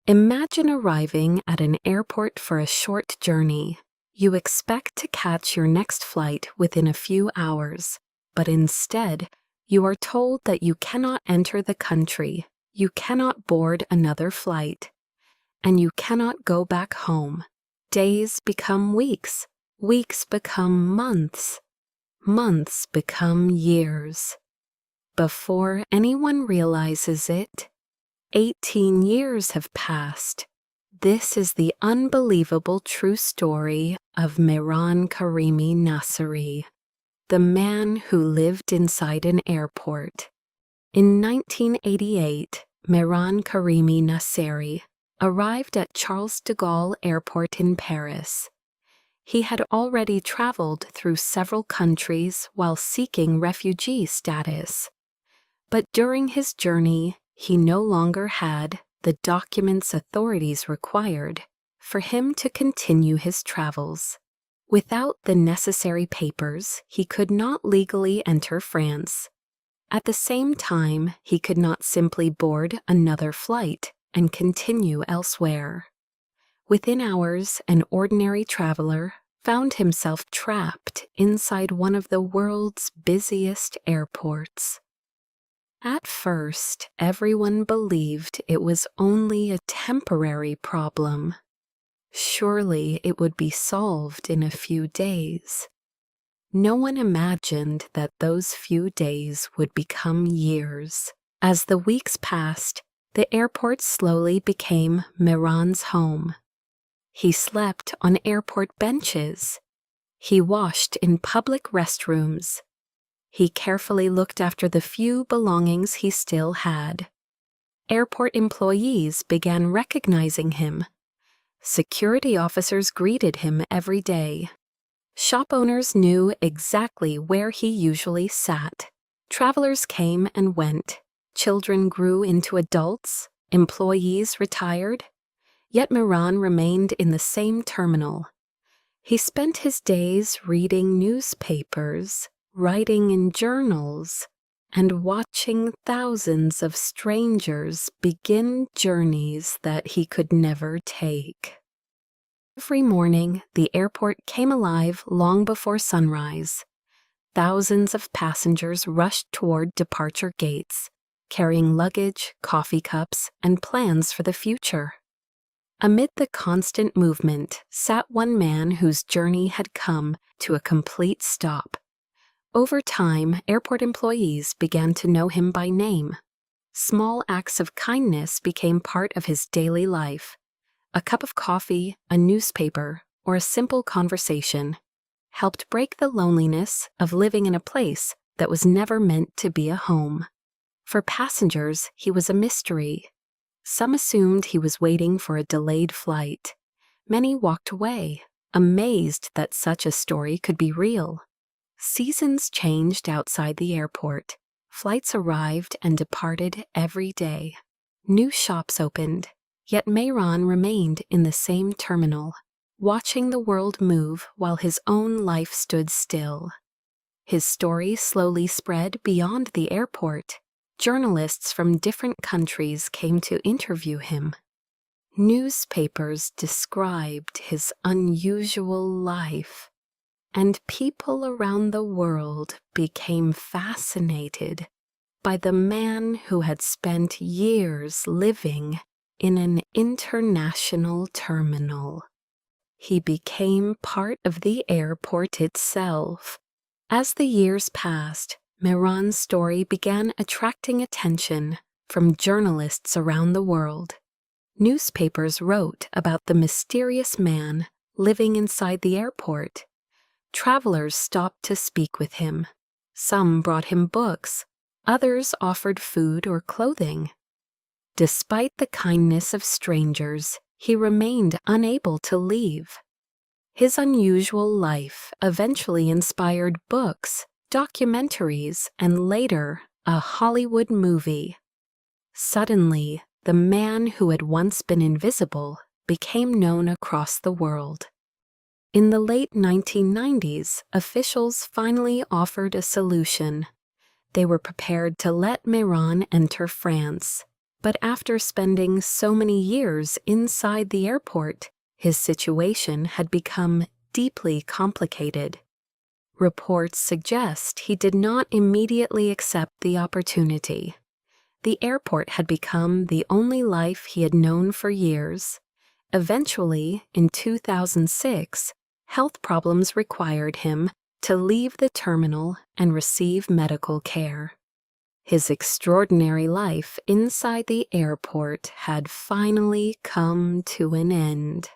Imagine arriving at an airport for a short journey. You expect to catch your next flight within a few hours, but instead, you are told that you cannot enter the country, you cannot board another flight, and you cannot go back home. Days become weeks, weeks become months, months become years. Before anyone realizes it, 18 years have passed. This is the unbelievable true story of Mehran Karimi Nasseri, the man who lived inside an airport. In 1988, Mehran Karimi Nasseri arrived at Charles de Gaulle Airport in Paris. He had already traveled through several countries while seeking refugee status. But during his journey, he no longer had the documents authorities required for him to continue his travels. Without the necessary papers, he could not legally enter France. At the same time, he could not simply board another flight and continue elsewhere. Within hours, an ordinary traveler found himself trapped inside one of the world's busiest airports. At first, everyone believed it was only a temporary problem. Surely it would be solved in a few days. No one imagined that those few days would become years. As the weeks passed, the airport slowly became Mehran's home. He slept on airport benches. He washed in public restrooms. He carefully looked after the few belongings he still had. Airport employees began recognizing him. Security officers greeted him every day. Shop owners knew exactly where he usually sat. Travelers came and went. Children grew into adults. Employees retired. Yet Mehran remained in the same terminal. He spent his days reading newspapers, writing in journals, and watching thousands of strangers begin journeys that he could never take. Every morning, the airport came alive long before sunrise. Thousands of passengers rushed toward departure gates, carrying luggage, coffee cups, and plans for the future. Amid the constant movement sat one man whose journey had come to a complete stop. Over time, airport employees began to know him by name. Small acts of kindness became part of his daily life. A cup of coffee, a newspaper, or a simple conversation helped break the loneliness of living in a place that was never meant to be a home. For passengers, he was a mystery. Some assumed he was waiting for a delayed flight. Many walked away, amazed that such a story could be real. Seasons changed outside the airport. Flights arrived and departed every day. New shops opened, yet Mehran remained in the same terminal, watching the world move while his own life stood still. His story slowly spread beyond the airport. Journalists from different countries came to interview him. Newspapers described his unusual life, and people around the world became fascinated by the man who had spent years living in an international terminal. He became part of the airport itself. As the years passed, Mehran's story began attracting attention from journalists around the world. Newspapers wrote about the mysterious man living inside the airport. Travelers stopped to speak with him. Some brought him books. Others offered food or clothing. Despite the kindness of strangers, he remained unable to leave. His unusual life eventually inspired books, documentaries, and later, a Hollywood movie. Suddenly, the man who had once been invisible became known across the world. In the late 1990s, officials finally offered a solution. They were prepared to let Mehran enter France. But after spending so many years inside the airport, his situation had become deeply complicated. Reports suggest he did not immediately accept the opportunity. The airport had become the only life he had known for years. Eventually, in 2006, health problems required him to leave the terminal and receive medical care. His extraordinary life inside the airport had finally come to an end.